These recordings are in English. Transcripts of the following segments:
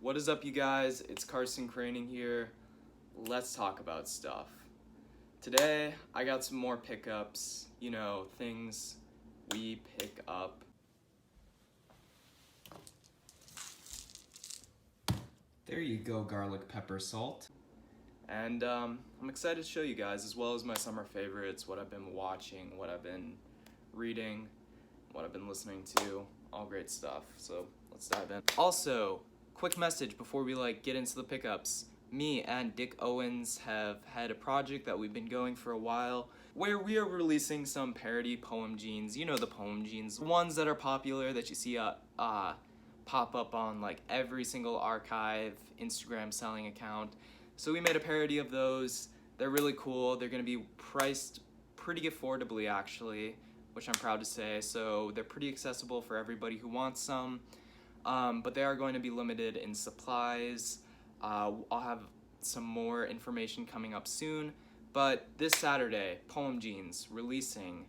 What is up, you guys? It's Carson Craning here. Let's talk about stuff. Today, I got some more pickups, things we pick up. There you go, garlic, pepper, salt. And I'm excited to show you guys, as well as my summer favorites, what I've been watching, what I've been reading, what I've been listening to, all great stuff. So let's dive in. Also, quick message before we get into the pickups. Me and Dick Owens have had a project that we've been going for a while where we are releasing some parody poem jeans. You know the poem jeans, ones that are popular that you see pop up on every single archive Instagram selling account. So we made a parody of those. They're really cool. They're gonna be priced pretty affordably actually, which I'm proud to say. So they're pretty accessible for everybody who wants some. But they are going to be limited in supplies. I'll have some more information coming up soon. But this Saturday, Poem Jeans releasing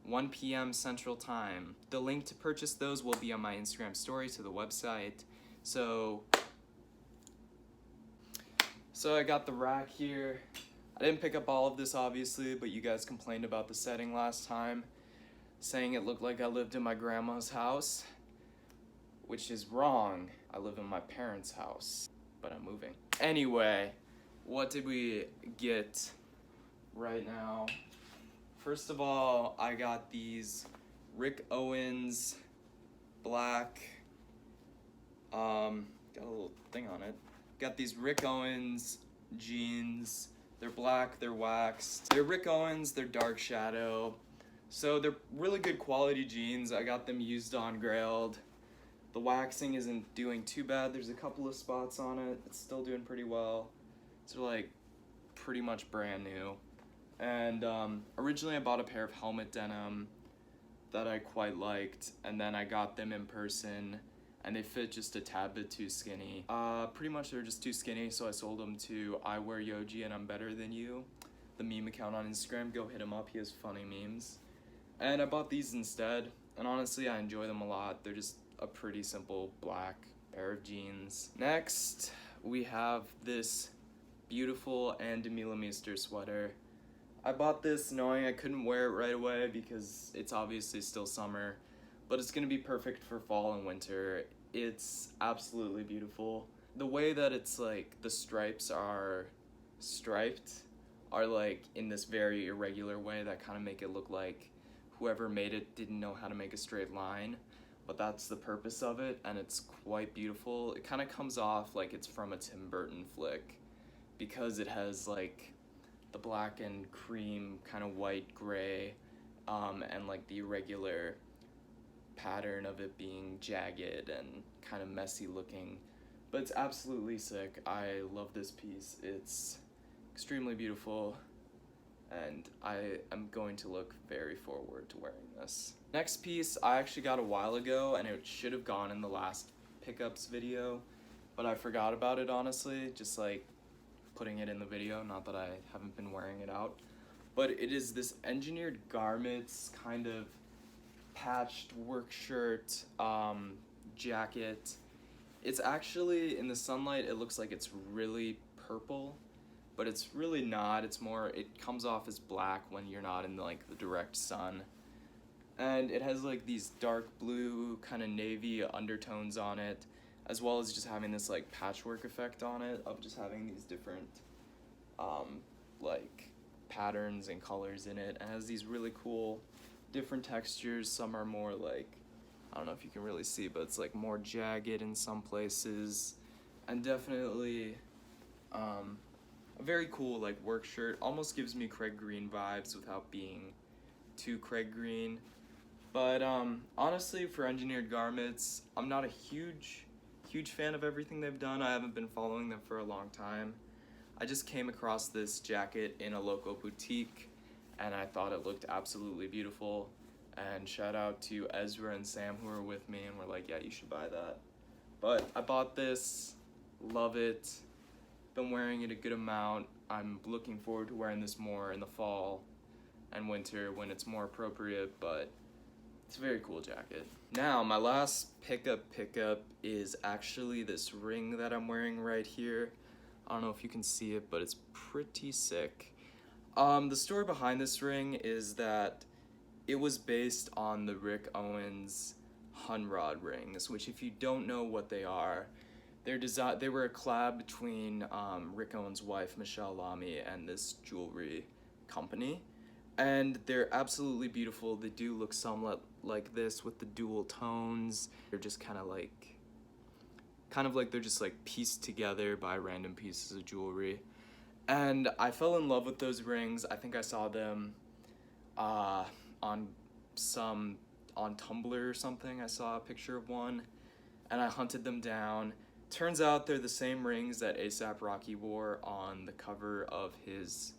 1 p.m. Central Time. The link to purchase those will be on my Instagram story to the website. So I got the rack here. I didn't pick up all of this obviously, but you guys complained about the setting last time, saying it looked like I lived in my grandma's house, which is wrong. I live in my parents' house, but I'm moving. Anyway, what did we get right now? First of all, I got these Rick Owens black, got a little thing on it. Got these Rick Owens jeans. They're black, they're waxed. They're Rick Owens, they're dark shadow. So they're really good quality jeans. I got them used on Grailed. The waxing isn't doing too bad. There's a couple of spots on it. It's still doing pretty well. They're pretty much brand new. And originally I bought a pair of helmet denim that I quite liked, and then I got them in person and they fit just a tad bit too skinny. Pretty much they're just too skinny, so I sold them to I Wear Yogi and I'm Better Than You, the meme account on Instagram. Go hit him up, he has funny memes. And I bought these instead, and honestly I enjoy them a lot. They're just a pretty simple black pair of jeans. Next, we have this beautiful Mila Meister sweater. I bought this knowing I couldn't wear it right away because it's obviously still summer, but it's gonna be perfect for fall and winter. It's absolutely beautiful. The way that it's the stripes are striped are in this very irregular way that kind of make it look like whoever made it didn't know how to make a straight line, but that's the purpose of it, and it's quite beautiful. It kind of comes off like it's from a Tim Burton flick because it has the black and cream kind of white gray and the irregular pattern of it being jagged and kind of messy looking, but it's absolutely sick. I love this piece. It's extremely beautiful and I am going to look very forward to wearing this. Next piece I actually got a while ago and it should have gone in the last pickups video, but I forgot about it honestly, just putting it in the video, not that I haven't been wearing it out. But it is this Engineered Garments kind of patched work shirt, jacket. It's actually, in the sunlight, it looks like it's really purple, but it's really not. It's more, it comes off as black when you're not in the direct sun. And it has these dark blue, kind of navy undertones on it, as well as just having this patchwork effect on it of just having these different patterns and colors in it. It has these really cool different textures. Some are more I don't know if you can really see, but it's more jagged in some places, and definitely a very cool work shirt. Almost gives me Craig Green vibes without being too Craig Green. But honestly, for Engineered Garments, I'm not a huge fan of everything they've done. I haven't been following them for a long time. I just came across this jacket in a local boutique and I thought it looked absolutely beautiful, and shout out to Ezra and Sam who were with me and were like, yeah, you should buy that. But I bought this, love it, been wearing it a good amount. I'm looking forward to wearing this more in the fall and winter when it's more appropriate, but It's a very cool jacket. Now, my last pickup is actually this ring that I'm wearing right here. I don't know if you can see it, but it's pretty sick. The story behind this ring is that it was based on the Rick Owens Hunrod rings, which if you don't know what they are, they were a collab between Rick Owens' wife, Michelle Lamy, and this jewelry company. And they're absolutely beautiful. They do look somewhat like this with the dual tones. They're just kind of like they're just like pieced together by random pieces of jewelry. And I fell in love with those rings. I think I saw them on Tumblr or something. I saw a picture of one and I hunted them down. Turns out they're the same rings that A$AP Rocky wore on the cover of his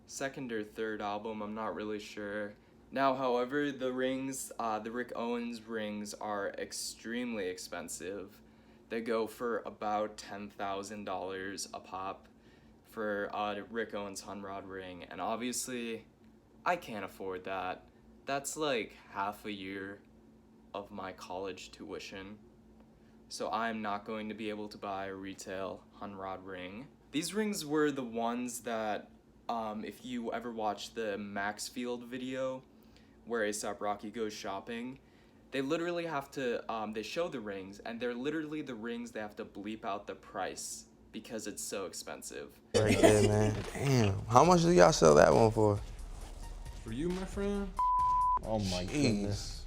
second or third album, I'm not really sure. Now, however, the rings, the Rick Owens rings are extremely expensive. They go for about $10,000 a pop for a Rick Owens Hunrod ring, and obviously, I can't afford that. That's like half a year of my college tuition. So I'm not going to be able to buy a retail Hunrod ring. These rings were the ones that if you ever watch the Maxfield video where A$AP Rocky goes shopping, they literally have to, they show the rings, and they're literally the rings they have to bleep out the price because it's so expensive. Right there, man. Damn. How much do y'all sell that one for? For you, my friend? Oh my goodness.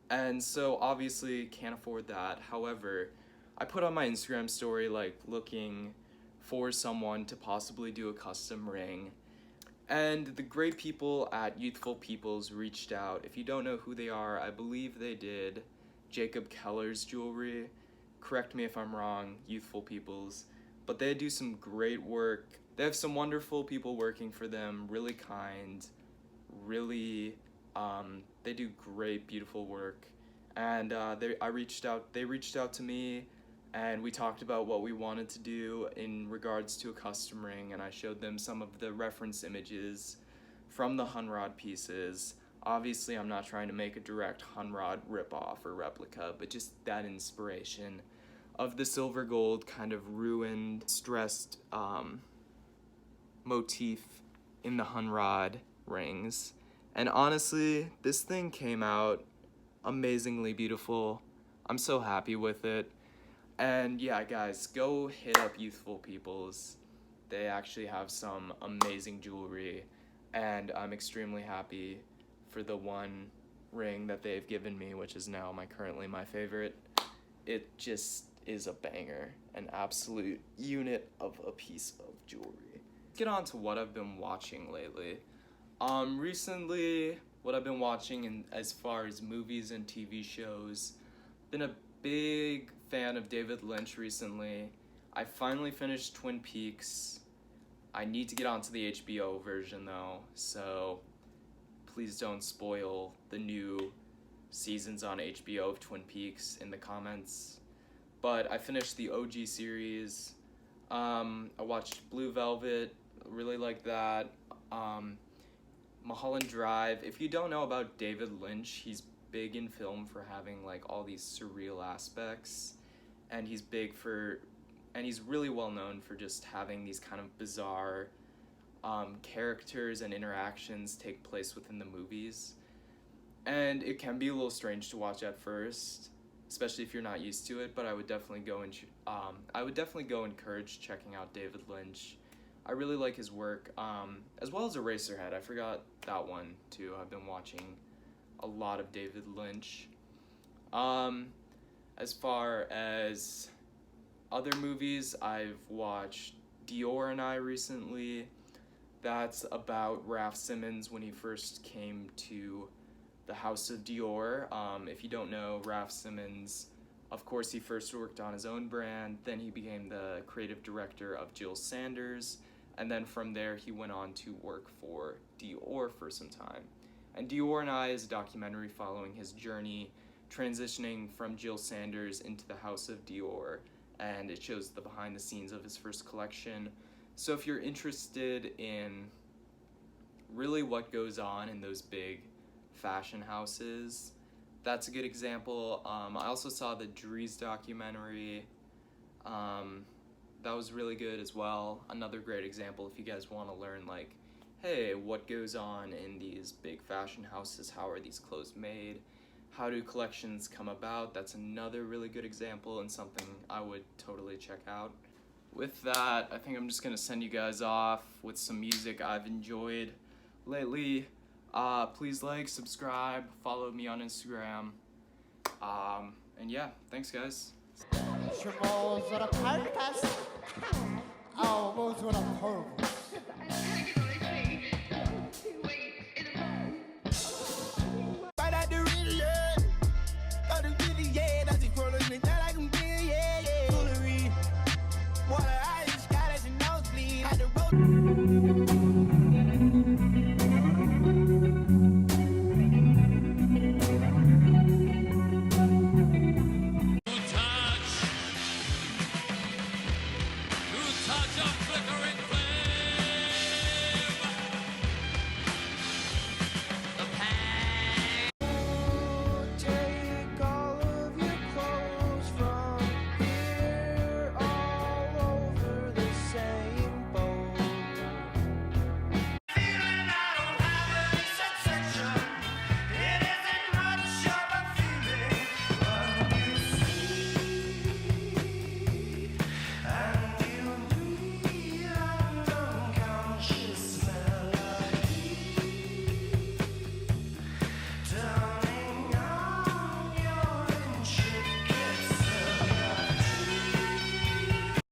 And so obviously can't afford that. However, I put on my Instagram story like looking for someone to possibly do a custom ring. And the great people at Youthful Peoples reached out. If you don't know who they are, I believe they did Jacob Keller's jewelry. Correct me if I'm wrong, Youthful Peoples. But they do some great work. They have some wonderful people working for them, really kind, really, they do great, beautiful work. And they reached out to me, and we talked about what we wanted to do in regards to a custom ring, and I showed them some of the reference images from the Hunrod pieces. Obviously, I'm not trying to make a direct Hunrod ripoff or replica, but just that inspiration of the silver gold kind of ruined, stressed motif in the Hunrod rings. And honestly, this thing came out amazingly beautiful. I'm so happy with it. And yeah, guys, go hit up Youthful Peoples. They actually have some amazing jewelry, and I'm extremely happy for the one ring that they've given me, which is now currently my favorite. It just is a banger, an absolute unit of a piece of jewelry. Let's get on to what I've been watching lately. Recently, what I've been watching as far as movies and TV shows, been a big fan of David Lynch recently. I finally finished Twin Peaks. I need to get onto the HBO version though, so please don't spoil the new seasons on HBO of Twin Peaks in the comments. But I finished the OG series. I watched Blue Velvet, really like that. Mulholland Drive. If you don't know about David Lynch, he's big in film for having like all these surreal aspects, and he's really well known for just having these kind of bizarre characters and interactions take place within the movies. And it can be a little strange to watch at first, especially if you're not used to it, but I would definitely go encourage checking out David Lynch. I really like his work, as well as Eraserhead. I forgot that one too. I've been watching a lot of David Lynch. As far as other movies, I've watched Dior and I recently. That's about Raf Simons when he first came to the House of Dior. If you don't know, Raf Simons, of course, he first worked on his own brand, then he became the creative director of Jill Sanders, and then from there he went on to work for Dior for some time. And Dior and I is a documentary following his journey transitioning from Jill Sanders into the House of Dior, and it shows the behind the scenes of his first collection. So if you're interested in really what goes on in those big fashion houses, that's a good example. I also saw the Dries documentary. That was really good as well. Another great example if you guys want to learn, like, hey, what goes on in these big fashion houses? How are these clothes made? How do collections come about? That's another really good example and something I would totally check out. With that, I think I'm just gonna send you guys off with some music I've enjoyed lately. Please like, subscribe, follow me on Instagram. And yeah, thanks guys. Shimos with a podcast. Almost with a purpose. Right at the real, yeah. Got the really, yeah. That's the colors me that I can be, yeah, yeah. Foolery. Water ice, got us a nosebleed. Had to roll.